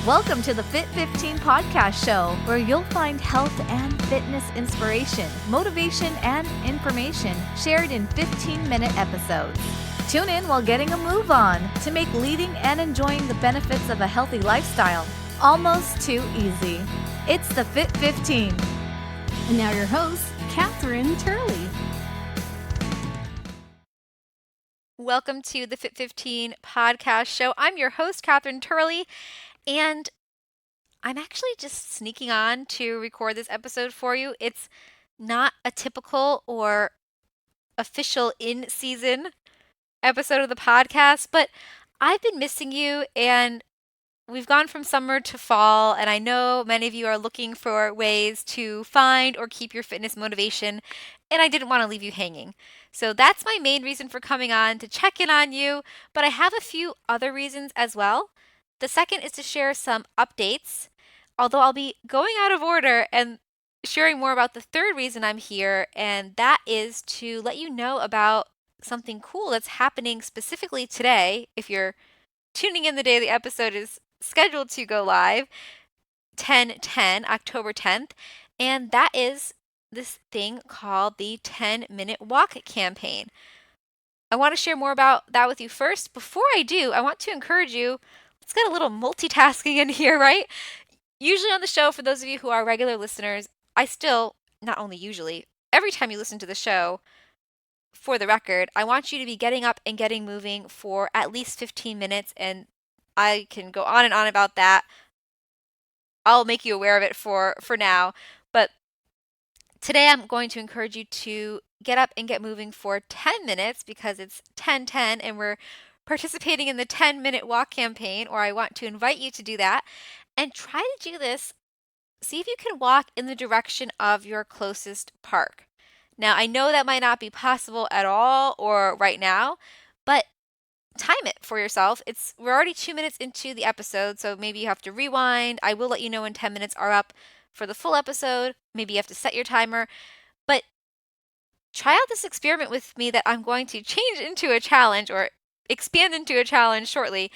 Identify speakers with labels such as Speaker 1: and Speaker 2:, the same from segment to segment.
Speaker 1: Welcome to the Fit 15 podcast show, where you'll find health and fitness inspiration, motivation, and information shared in 15-minute episodes. Tune in while getting a move on to make leading and enjoying the benefits of a healthy lifestyle almost too easy. It's the Fit 15.
Speaker 2: And now your host, Catherine Turley.
Speaker 3: Welcome to the Fit 15 podcast show. I'm your host, Catherine Turley, and I'm actually just sneaking on to record this episode for you. It's not a typical or official in-season episode of the podcast, but I've been missing you, and we've gone from summer to fall, and I know many of you are looking for ways to find or keep your fitness motivation, and I didn't want to leave you hanging. So that's my main reason for coming on, to check in on you, but I have a few other reasons as well. The second is to share some updates, although I'll be going out of order and sharing more about the third reason I'm here, and that is to let you know about something cool that's happening specifically today. If you're tuning in the day the episode is scheduled to go live, 10/10, October 10th, and that is this thing called the 10-minute walk campaign. I want to share more about that with you first. Before I do, I want to encourage you, let's get a little multitasking in here, right? Usually on the show, for those of you who are regular listeners, I still, not only usually, every time you listen to the show, for the record, I want you to be getting up and getting moving for at least 15 minutes, and I can go on and on about that. I'll make you aware of it for now, but today I'm going to encourage you to get up and get moving for 10 minutes because it's 10:10 and we're participating in the 10-minute walk campaign, or I want to invite you to do that and try to do this. See if you can walk in the direction of your closest park. Now, I know that might not be possible at all or right now, but time it for yourself. We're already 2 minutes into the episode, so maybe you have to rewind. I will let you know when 10 minutes are up for the full episode. Maybe you have to set your timer, but try out this experiment with me that I'm going to change into a challenge or expand into a challenge shortly,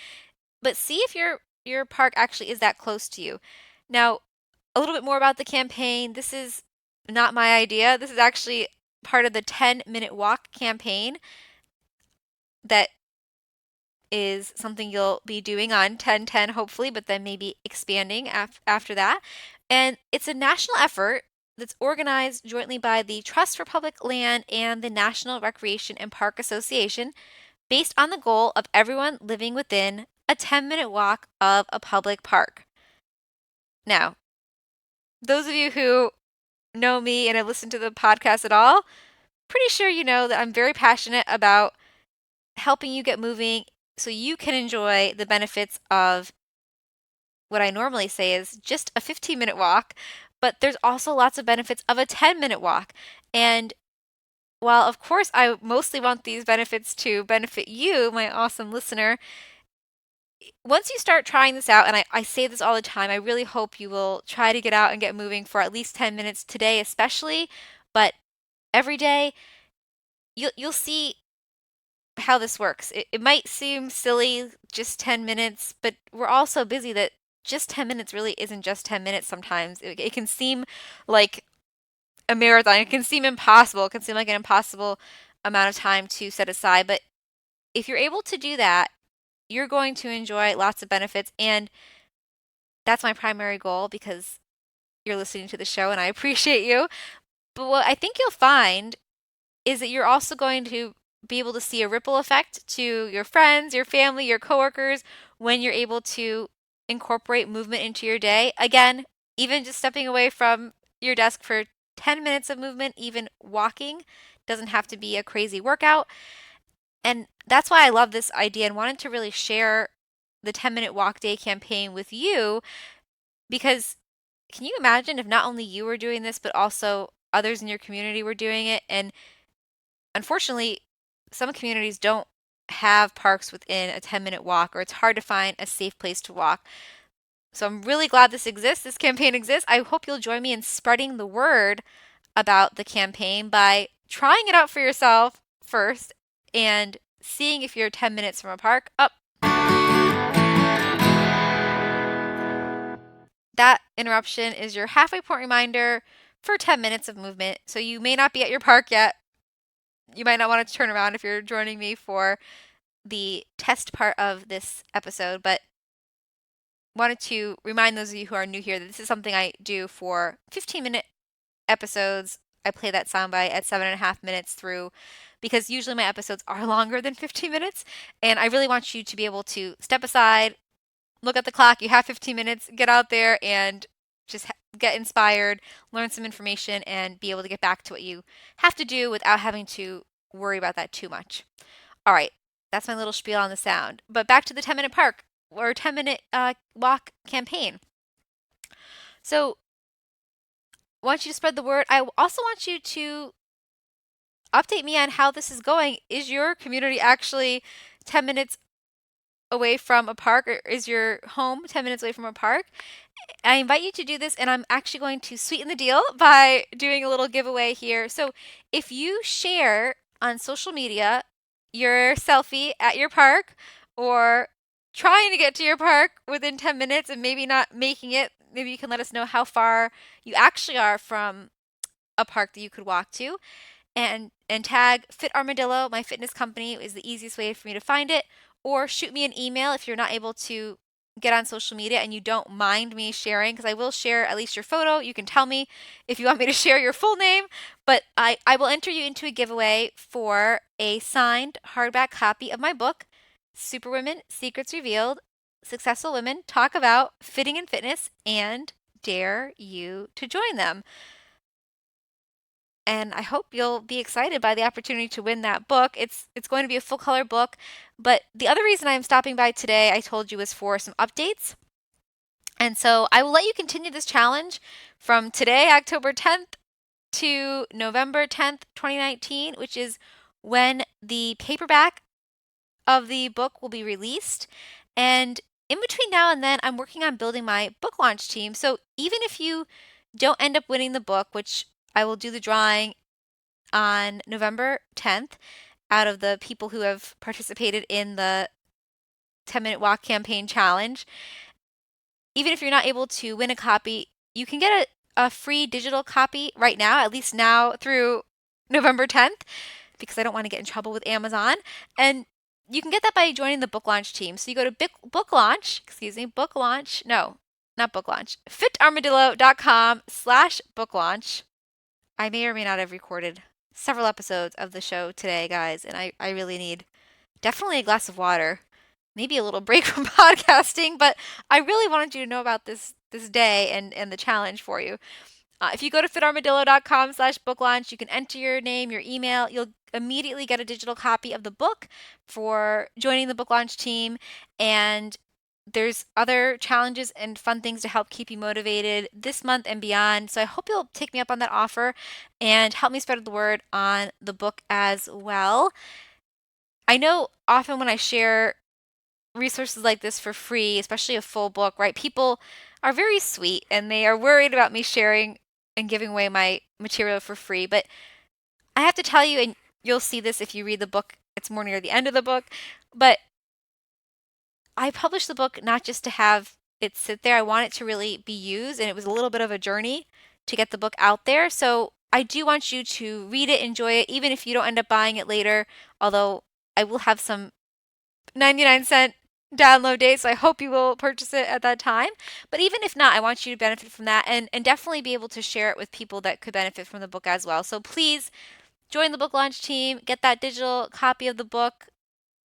Speaker 3: but see if your park actually is that close to you. Now, a little bit more about the campaign. This is not my idea. This is actually part of the 10-minute walk campaign that is something you'll be doing on 10/10 hopefully, but then maybe expanding after that. And it's a national effort that's organized jointly by the Trust for Public Land and the National Recreation and Park Association, based on the goal of everyone living within a 10-minute walk of a public park. Now, those of you who know me and have listened to the podcast at all, pretty sure you know that I'm very passionate about helping you get moving so you can enjoy the benefits of what I normally say is just a 15-minute walk, but there's also lots of benefits of a 10-minute walk. And while, of course, I mostly want these benefits to benefit you, my awesome listener, once you start trying this out, and I say this all the time, I really hope you will try to get out and get moving for at least 10 minutes today especially, but every day, you'll see how this works. It might seem silly, just 10 minutes, but we're all so busy that just 10 minutes really isn't just 10 minutes sometimes. It can seem like a marathon. It can seem impossible. It can seem like an impossible amount of time to set aside, but if you're able to do that, you're going to enjoy lots of benefits, and that's my primary goal because you're listening to the show and I appreciate you. But what I think you'll find is that you're also going to be able to see a ripple effect to your friends, your family, your coworkers when you're able to incorporate movement into your day. Again, even just stepping away from your desk for 10 minutes of movement, even walking, doesn't have to be a crazy workout. And that's why I love this idea and wanted to really share the 10-minute walk day campaign with you, because can you imagine if not only you were doing this, but also others in your community were doing it? And unfortunately, some communities don't have parks within a 10-minute walk, or it's hard to find a safe place to walk. So I'm really glad this exists. This campaign exists. I hope you'll join me in spreading the word about the campaign by trying it out for yourself first and seeing if you're 10 minutes from a park. interruption is your halfway point reminder for 10 minutes of movement. So you may not be at your park yet. You might not want to turn around if you're joining me for the test part of this episode, but wanted to remind those of you who are new here that this is something I do for 15-minute episodes. I play that soundbite at 7.5 minutes through because usually my episodes are longer than 15 minutes. And I really want you to be able to step aside, look at the clock. You have 15 minutes, get out there and just get inspired, learn some information, and be able to get back to what you have to do without having to worry about that too much. All right, that's my little spiel on the sound. But back to the 10-minute park or 10-minute walk campaign. So I want you to spread the word. I also want you to update me on how this is going. Is your community actually 10 minutes away from a park, or is your home 10 minutes away from a park? I invite you to do this, and I'm actually going to sweeten the deal by doing a little giveaway here. So if you share on social media your selfie at your park or trying to get to your park within 10 minutes and maybe not making it, maybe you can let us know how far you actually are from a park that you could walk to, and tag Fit Armadillo, my fitness company, is the easiest way for me to find it. Or shoot me an email if you're not able to get on social media and you don't mind me sharing, because I will share at least your photo. You can tell me if you want me to share your full name, but I will enter you into a giveaway for a signed hardback copy of my book, Superwomen Secrets Revealed. Successful women talk about fitting and fitness and dare you to join them. And I hope you'll be excited by the opportunity to win that book. It's going to be a full color book. But the other reason I'm stopping by today, I told you, was for some updates. And so I will let you continue this challenge from today, October 10th, to November 10th, 2019, which is when the paperback of the book will be released. And in between now and then, I'm working on building my book launch team. So even if you don't end up winning the book, which I will do the drawing on November 10th out of the people who have participated in the 10-minute walk campaign challenge. Even if you're not able to win a copy, you can get a free digital copy right now, at least now through November 10th, because I don't want to get in trouble with Amazon. And you can get that by joining the book launch team. So you go to book launch, fitarmadillo.com/book launch. I may or may not have recorded several episodes of the show today, guys, and I really need definitely a glass of water, maybe a little break from podcasting, but I really wanted you to know about this day and the challenge for you. If you go to fitarmadillo.com/book launch, you can enter your name, your email. You'll immediately get a digital copy of the book for joining the book launch team. And there's other challenges and fun things to help keep you motivated this month and beyond. So I hope you'll take me up on that offer and help me spread the word on the book as well. I know often when I share resources like this for free, especially a full book, right, people are very sweet and they are worried about me sharing and giving away my material for free. But I have to tell you, and you'll see this if you read the book, it's more near the end of the book, but I published the book not just to have it sit there. I want it to really be used, and it was a little bit of a journey to get the book out there. So I do want you to read it, enjoy it, even if you don't end up buying it later, although I will have some 99-cent download dates, so I hope you will purchase it at that time. But even if not, I want you to benefit from that and definitely be able to share it with people that could benefit from the book as well. So please join the book launch team, get that digital copy of the book,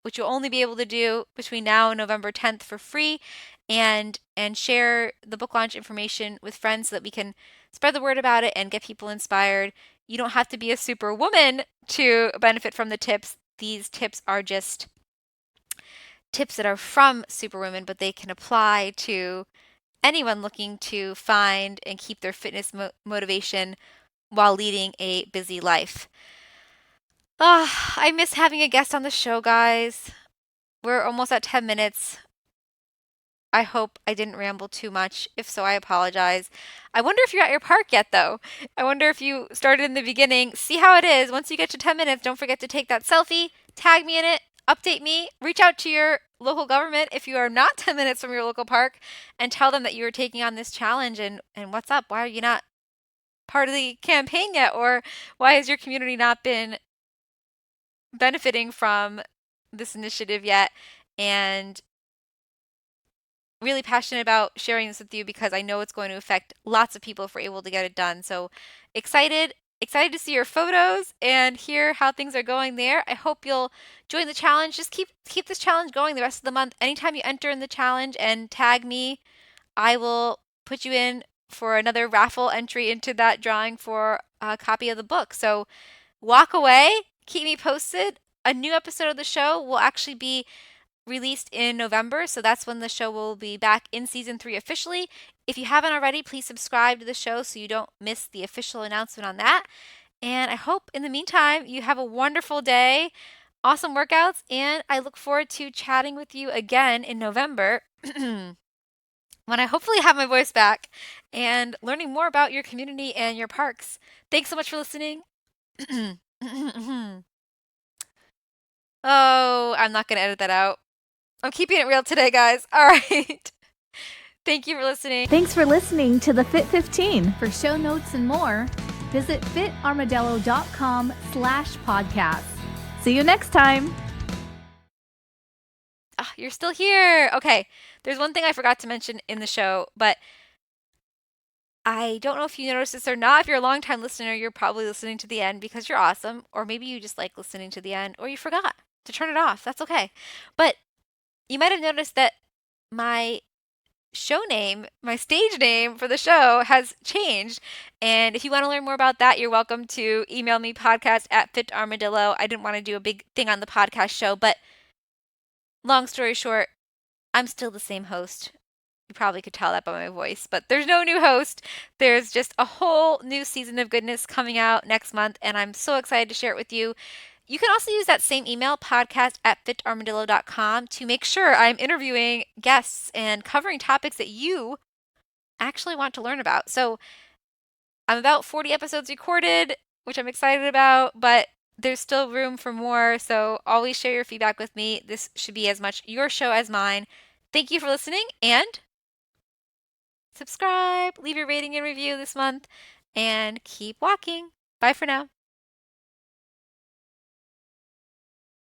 Speaker 3: which you'll only be able to do between now and November 10th for free, and share the book launch information with friends so that we can spread the word about it and get people inspired. You don't have to be a superwoman to benefit from the tips. These tips are just tips that are from Superwomen, but they can apply to anyone looking to find and keep their fitness motivation while leading a busy life. I miss having a guest on the show, guys. We're almost at 10 minutes. I hope I didn't ramble too much. If so, I apologize. I wonder if you're at your park yet, though. I wonder if you started in the beginning. See how it is. Once you get to 10 minutes, don't forget to take that selfie, tag me in it, update me, reach out to your local government if you are not 10 minutes from your local park and tell them that you are taking on this challenge and what's up? Why are you not part of the campaign yet? Or why has your community not been benefiting from this initiative yet? And really passionate about sharing this with you because I know it's going to affect lots of people if we're able to get it done. So excited to see your photos and hear how things are going there. I hope you'll join the challenge. Just keep this challenge going the rest of the month. Anytime you enter in the challenge and tag me, I will put you in for another raffle entry into that drawing for a copy of the book. So walk away, keep me posted. A new episode of the show will actually be released in November, so that's when the show will be back in season 3 officially. If you haven't already, please subscribe to the show so you don't miss the official announcement on that. And I hope in the meantime you have a wonderful day, awesome workouts, and I look forward to chatting with you again in November when I hopefully have my voice back and learning more about your community and your parks. Thanks so much for listening. Oh, I'm not going to edit that out. I'm keeping it real today, guys. All right. Thank you for listening.
Speaker 1: Thanks for listening to the Fit 15.
Speaker 2: For show notes and more, visit fitarmadillo.com/podcast.
Speaker 1: See you next time.
Speaker 3: Oh, you're still here. Okay. There's one thing I forgot to mention in the show, but I don't know if you noticed this or not. If you're a longtime listener, you're probably listening to the end because you're awesome, or maybe you just like listening to the end, or you forgot to turn it off. That's okay. But you might have noticed that my show name, my stage name for the show has changed. And if you want to learn more about that, you're welcome to email me podcast@fitarmadillo. I didn't want to do a big thing on the podcast show, but long story short, I'm still the same host. You probably could tell that by my voice, but there's no new host. There's just a whole new season of goodness coming out next month, and I'm so excited to share it with you. You can also use that same email, podcast@fitarmadillo.com, to make sure I'm interviewing guests and covering topics that you actually want to learn about. So I'm about 40 episodes recorded, which I'm excited about, but there's still room for more. So always share your feedback with me. This should be as much your show as mine. Thank you for listening, and subscribe, leave your rating and review this month, and keep walking. Bye for now.